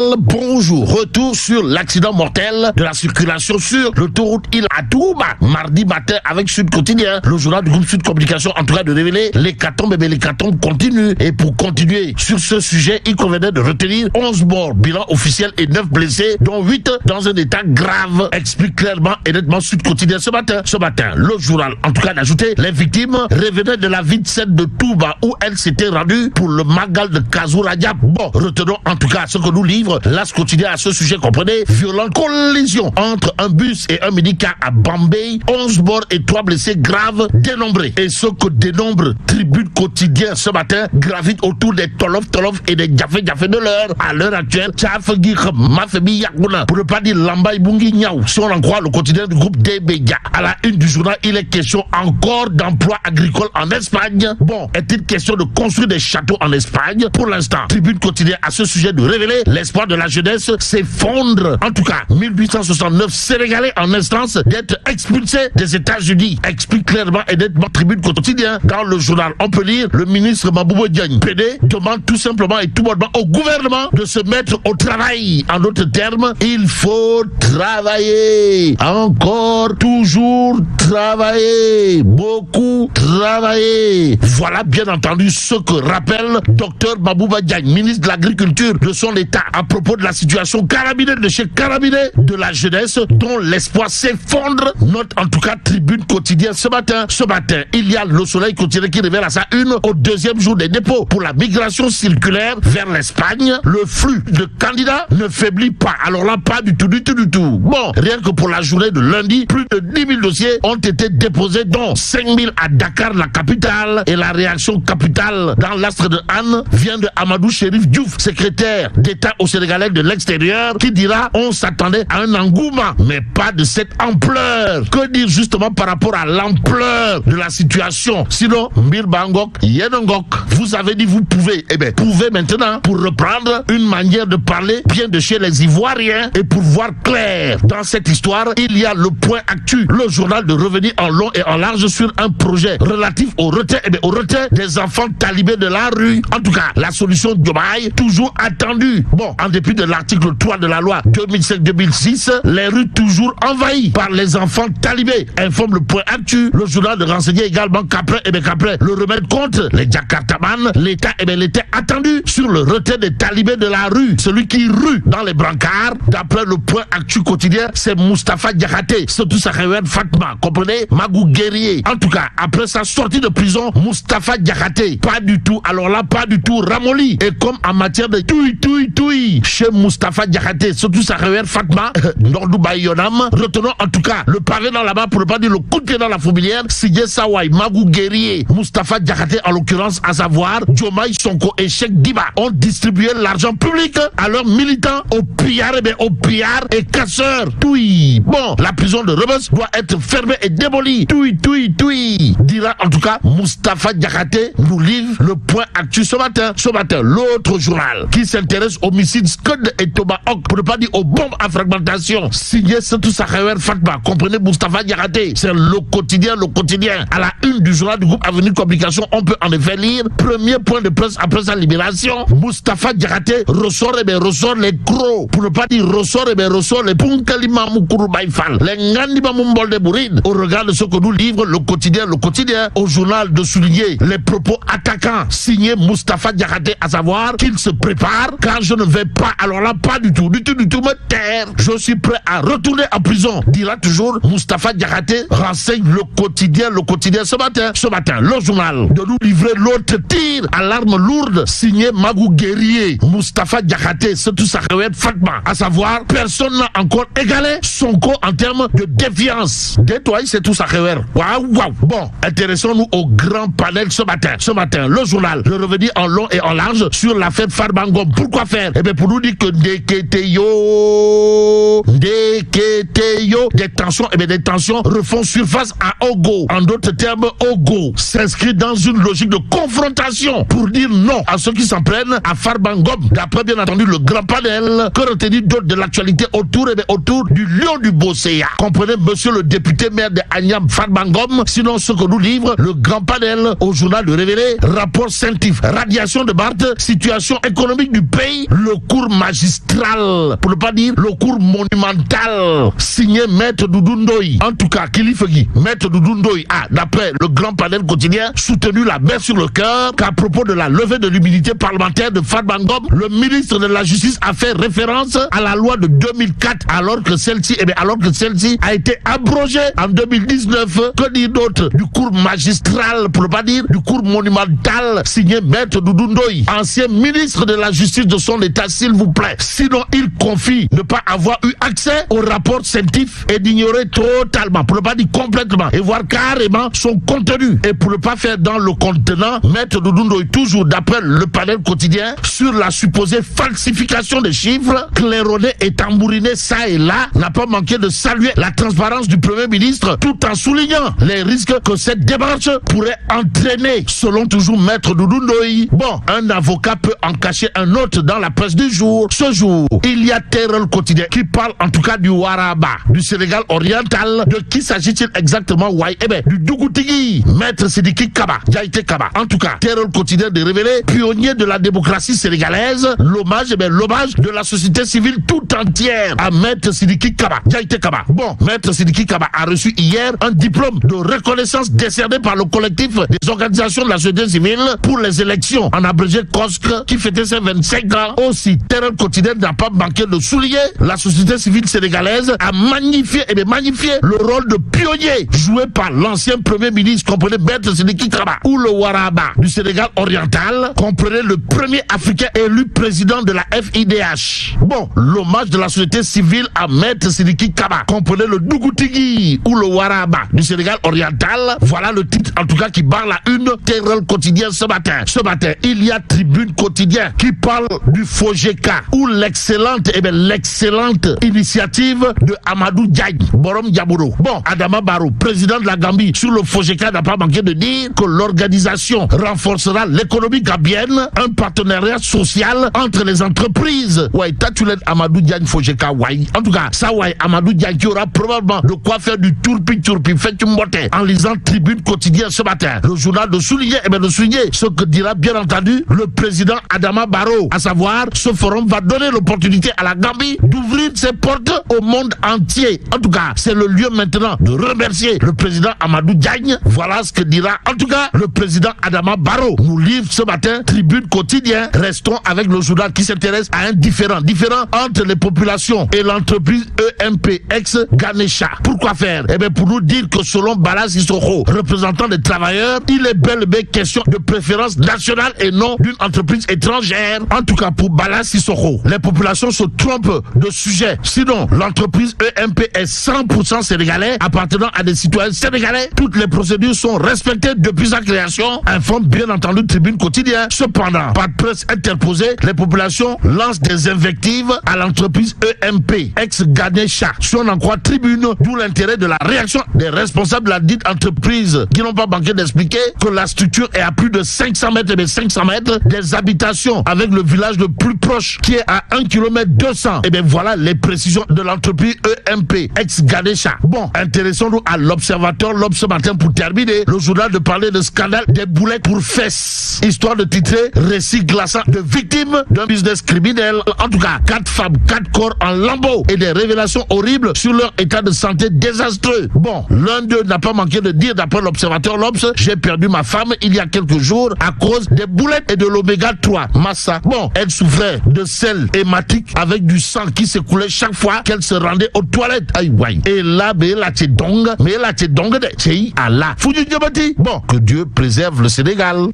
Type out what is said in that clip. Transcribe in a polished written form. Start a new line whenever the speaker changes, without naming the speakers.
Bonjour, retour sur l'accident mortel de la circulation sur l'autoroute Île à Touba, mardi matin avec Sud Quotidien. Le journal du groupe Sud Communication en train de révéler l'hécatombe, mais l'hécatombe continue. Et pour continuer sur ce sujet, il convenait de retenir 11 morts, bilan officiel et 9 blessés, dont 8 dans un état grave, explique clairement et nettement Sud Quotidien ce matin. Le journal, en tout cas, d'ajouter, les victimes revenaient de la ville sainte de Touba où elles s'étaient rendues pour le Magal de Kazouradiab. Bon, retenons en tout cas ce que nous livre l'As Quotidien à ce sujet, comprenez, violente collision entre un bus et un minicar à Bambey, 11 morts et 3 blessés graves dénombrés. Et ce que dénombre Tribune Quotidien ce matin gravite autour des Tolof et des Jafé de l'heure. À l'heure actuelle, pour ne pas dire Lambay Bungi Niaou, si on en croit le quotidien du groupe DBGA. À la une du journal, il est question encore d'emploi agricole en Espagne. Bon, est-il question de construire des châteaux en Espagne? Pour l'instant, Tribune Quotidien à ce sujet de révéler l'espoir de la jeunesse s'effondre. En tout cas, 1869 Sénégalais en instance d'être expulsés des États-Unis. Explique clairement et nettement Tribune Quotidien. Dans le journal, on peut lire le ministre Mabouba Diagne, PD, demande tout simplement et tout bonnement au gouvernement de se mettre au travail. En d'autres termes, il faut travailler. Encore, toujours travailler. Beaucoup travailler. Voilà bien entendu ce que rappelle Dr Mabouba Diagne, ministre de l'Agriculture de son État, à propos de la situation carabinée de chez Carabinés de la jeunesse dont l'espoir s'effondre. Note en tout cas Tribune Quotidien ce matin. Ce matin, il y a Le Soleil Quotidien qui révèle à sa une au deuxième jour des dépôts pour la migration circulaire vers l'Espagne. Le flux de candidats ne faiblit pas. Alors là, pas du tout. Bon, rien que pour la journée de lundi, plus de 10 000 dossiers ont été déposés, dont 5 000 à Dakar, la capitale. Et la réaction capitale dans l'astre de Anne vient de Amadou Chérif Diouf, secrétaire d'État au Sénégalais de l'extérieur, qui dira on s'attendait à un engouement, mais pas de cette ampleur. Que dire justement par rapport à l'ampleur de la situation? Sinon, Mbir Bangok, Yenongok, vous avez dit vous pouvez. Eh bien, pouvez maintenant, pour reprendre une manière de parler bien de chez les Ivoiriens, et pour voir clair dans cette histoire, il y a le point actu, le journal de revenir en long et en large sur un projet relatif au retrait, au retrait des enfants talibés de la rue. En tout cas, la solution Diomaye, toujours attendue. Bon, en dépit de l'article 3 de la loi 2005-2006, les rues toujours envahies par les enfants talibés, informe le point actu. Le journal de renseigner également qu'après le remède contre les Jakartaman, l'État l'était attendu sur le retrait des talibés de la rue. Celui qui rue dans les brancards, d'après le point actu quotidien, c'est Moustapha Diakhaté, surtout sa révère Fatma, comprenez, Magou guerrier. En tout cas, après sa sortie de prison, Moustapha Diakhaté, pas du tout, alors là, pas du tout ramolli. Et comme en matière de touille, chez Moustapha Diakhaté, surtout sa révère Fatma, Nordou Bayonam, retenons en tout cas le pavé dans la main, pour ne pas dire le coup de pied dans la fourmilière, Sigé Sawai, Magou guerrier, Moustapha Diakhaté en l'occurrence, à savoir Diomaye Sonko et Cheikh Diba, ont distribué l'argent public à leurs militants, aux pillards et casseurs. Touille. Bon, la prison de Rebus doit être fermée et démolie. Touille. Dira en tout cas Moustapha Diakhaté, nous livre le point actu ce matin. L'autre journal qui s'intéresse aux missiles Scud et Tomahawk, pour ne pas dire aux bombes à fragmentation, signé Setou Sakhawer Fatma, comprenez Moustapha Diakhaté. C'est le quotidien. À la une du journal du groupe Avenir Communication, on peut en effet lire, premier point de presse après sa libération, Moustapha Diakhaté ressort les crocs, pour ne pas dire ressort les Punkalima Mukuru Baifal, les Ngandiba Mumbol de Bouride. Au regard de ce que nous livre le quotidien, au journal de souligner les propos attaquants signés Moustapha Diakhaté, à savoir qu'il se prépare, car je ne vais pas, alors là, pas du tout me taire. Je suis prêt à retourner en prison, dira toujours Moustapha Diakhaté, renseigne le quotidien ce matin. Le journal de nous livrer l'autre tir à l'arme lourde signé Magou guerrier, Moustapha Diakhaté, surtout sa révère Fatma, à savoir personne n'a encore égalé Sonko en termes de défiance. Détoile, c'est tout sa révère. Waouh. Bon, intéressons-nous au grand panel ce matin. Le journal de revenir en long et en large sur l'affaire Farbangom. Pourquoi faire? Eh bien, pour nous dire que des tensions refont surface à Ogo. En d'autres termes, Ogo s'inscrit dans une logique de confrontation pour dire non à ceux qui s'en prennent à Farbangom. D'après bien entendu le grand panel, que retenir d'autre de l'actualité autour du lion du Bosséa. Comprenez monsieur le député maire de Agnam Farbangom, sinon ce que nous livre le grand panel au journal de révéler, rapport scientifique, radiation de Barthes, situation économique du pays, le cours magistral, pour ne pas dire le cours monumental, signé Maître Doudou Ndoye. En tout cas, Kilifegui, Maître Doudou Ndoye a, d'après le grand panel quotidien, soutenu la baisse sur le cœur qu'à propos de la levée de l'immunité parlementaire de Farba Ngom, le ministre de la Justice a fait référence à la loi de 2004, alors que celle-ci a été abrogée en 2019. Que dire d'autre? Du cours magistral, pour ne pas dire du cours monumental, signé Maître Doudou Ndoye, ancien ministre de la Justice de son État, s'il vous plaît. Sinon, il confie ne pas avoir eu accès au rapport scientifique et d'ignorer totalement, pour ne pas dire complètement, et voir carrément son contenu. Et pour ne pas faire dans le contenant, Maître Doudou Ndoye, toujours d'après le panel quotidien, sur la supposée falsification des chiffres, claironné et tambourinné ça et là, n'a pas manqué de saluer la transparence du Premier ministre, tout en soulignant les risques que cette démarche pourrait entraîner, selon toujours Maître Doudou Ndoye. Bon, un avocat peut en cacher un autre dans la presse du jour. Ce jour, il y a Terre quotidien qui parle en tout cas du Waraba, du Sénégal oriental. De qui s'agit-il exactement, Wai? Eh bien, du Dougoutigi, Maître Sidiki Kaba, Diaïté Kaba. En tout cas, Terre quotidien de révéler, pionnier de la démocratie sénégalaise, l'hommage de la société civile tout entière à Maître Sidiki Kaba, Diaïté Kaba. Bon, Maître Sidiki Kaba a reçu hier un diplôme de reconnaissance décerné par le collectif des organisations de la société civile pour les élections, en abrégé COSC, qui fêtait ses 25 ans. Aussi, Terre quotidien n'a pas manqué de souligner la société civile sénégalaise a magnifié le rôle de pionnier joué par l'ancien premier ministre, comprenez Maître Sidiki Kaba, ou le Waraba du Sénégal oriental, comprenez le premier Africain élu président de la FIDH. Bon, l'hommage de la société civile à Maître Sidiki Kaba, comprenez le Dougoutigi ou le Waraba du Sénégal oriental. Voilà le titre en tout cas qui barre la une Terre quotidien ce matin. Ce matin, il y a Tribune quotidien qui parle du FOGECA ou l'excellente initiative de Amadou Diagne, Borom Diabouro. Bon, Adama Barrow, président de la Gambie, sur le FOGECA n'a pas manqué de dire que l'organisation renforcera l'économie gambienne, un partenariat social entre les entreprises. Ouais, tu l'aides Amadou Diagne FOGECA, ouais. En tout cas, ça, ouais, Amadou Diagne qui aura probablement de quoi faire du tourpi, fait une montée en lisant Tribune quotidien ce matin. Le journal de souligner, ce que dira bien entendu le président Adama Barrow, à savoir, ce forum va donner l'opportunité à la Gambie d'ouvrir ses portes au monde entier. En tout cas, c'est le lieu maintenant de remercier le président Amadou Diagne. Voilà ce que dira en tout cas le président Adama Barrow. Nous livre ce matin Tribune quotidien. Restons avec le journal qui s'intéresse à un différent entre les populations et l'entreprise EMP ex-Ganesha. Pourquoi faire? Eh bien, pour nous dire que selon Bala Sissoko, représentant des travailleurs, il est bel et bien question de préférence nationale et non d'une entreprise étrangère. En tout cas, pour Bala Sissoko, les populations se trompent de sujet. Sinon, l'entreprise EMP est 100% sénégalais, appartenant à des citoyens sénégalais. Toutes les procédures sont respectées depuis sa création, informe bien entendu Tribune quotidien. Cependant, par presse interposée, les populations lancent des invectives à l'entreprise EMP, ex-Ganesha. Si on en croit Tribune, d'où l'intérêt de la réaction des responsables de la dite entreprise, qui n'ont pas manqué d'expliquer que la structure est à plus de 500 mètres des habitations, avec le village le plus proche qui est à 1 km 200. Et bien voilà les précisions de l'entreprise EMP, ex-Ganesha. Bon, intéressons-nous à l'Observateur, ce matin pour terminer, le journal de parler de scandale des boulettes pour fesses. Histoire de titrer récit glaçant de victimes d'un business criminel. En tout cas, 4 femmes, 4 corps en lambeaux et des révélations horribles sur leur état de santé désastreux. Bon, l'un d'eux n'a pas manqué de dire, d'après l'Observateur l'Obs, j'ai perdu ma femme il y a quelques jours à cause des boulettes et de l'oméga 3. Massa. Bon, elle souffrait de sel hématique avec du sang qui s'écoulait chaque fois qu'elle se rendait aux toilettes. Aïe, ouais. Et là, mais là, t'es donc de, c'est Allah. Bon, que Dieu préserve le Sénégal.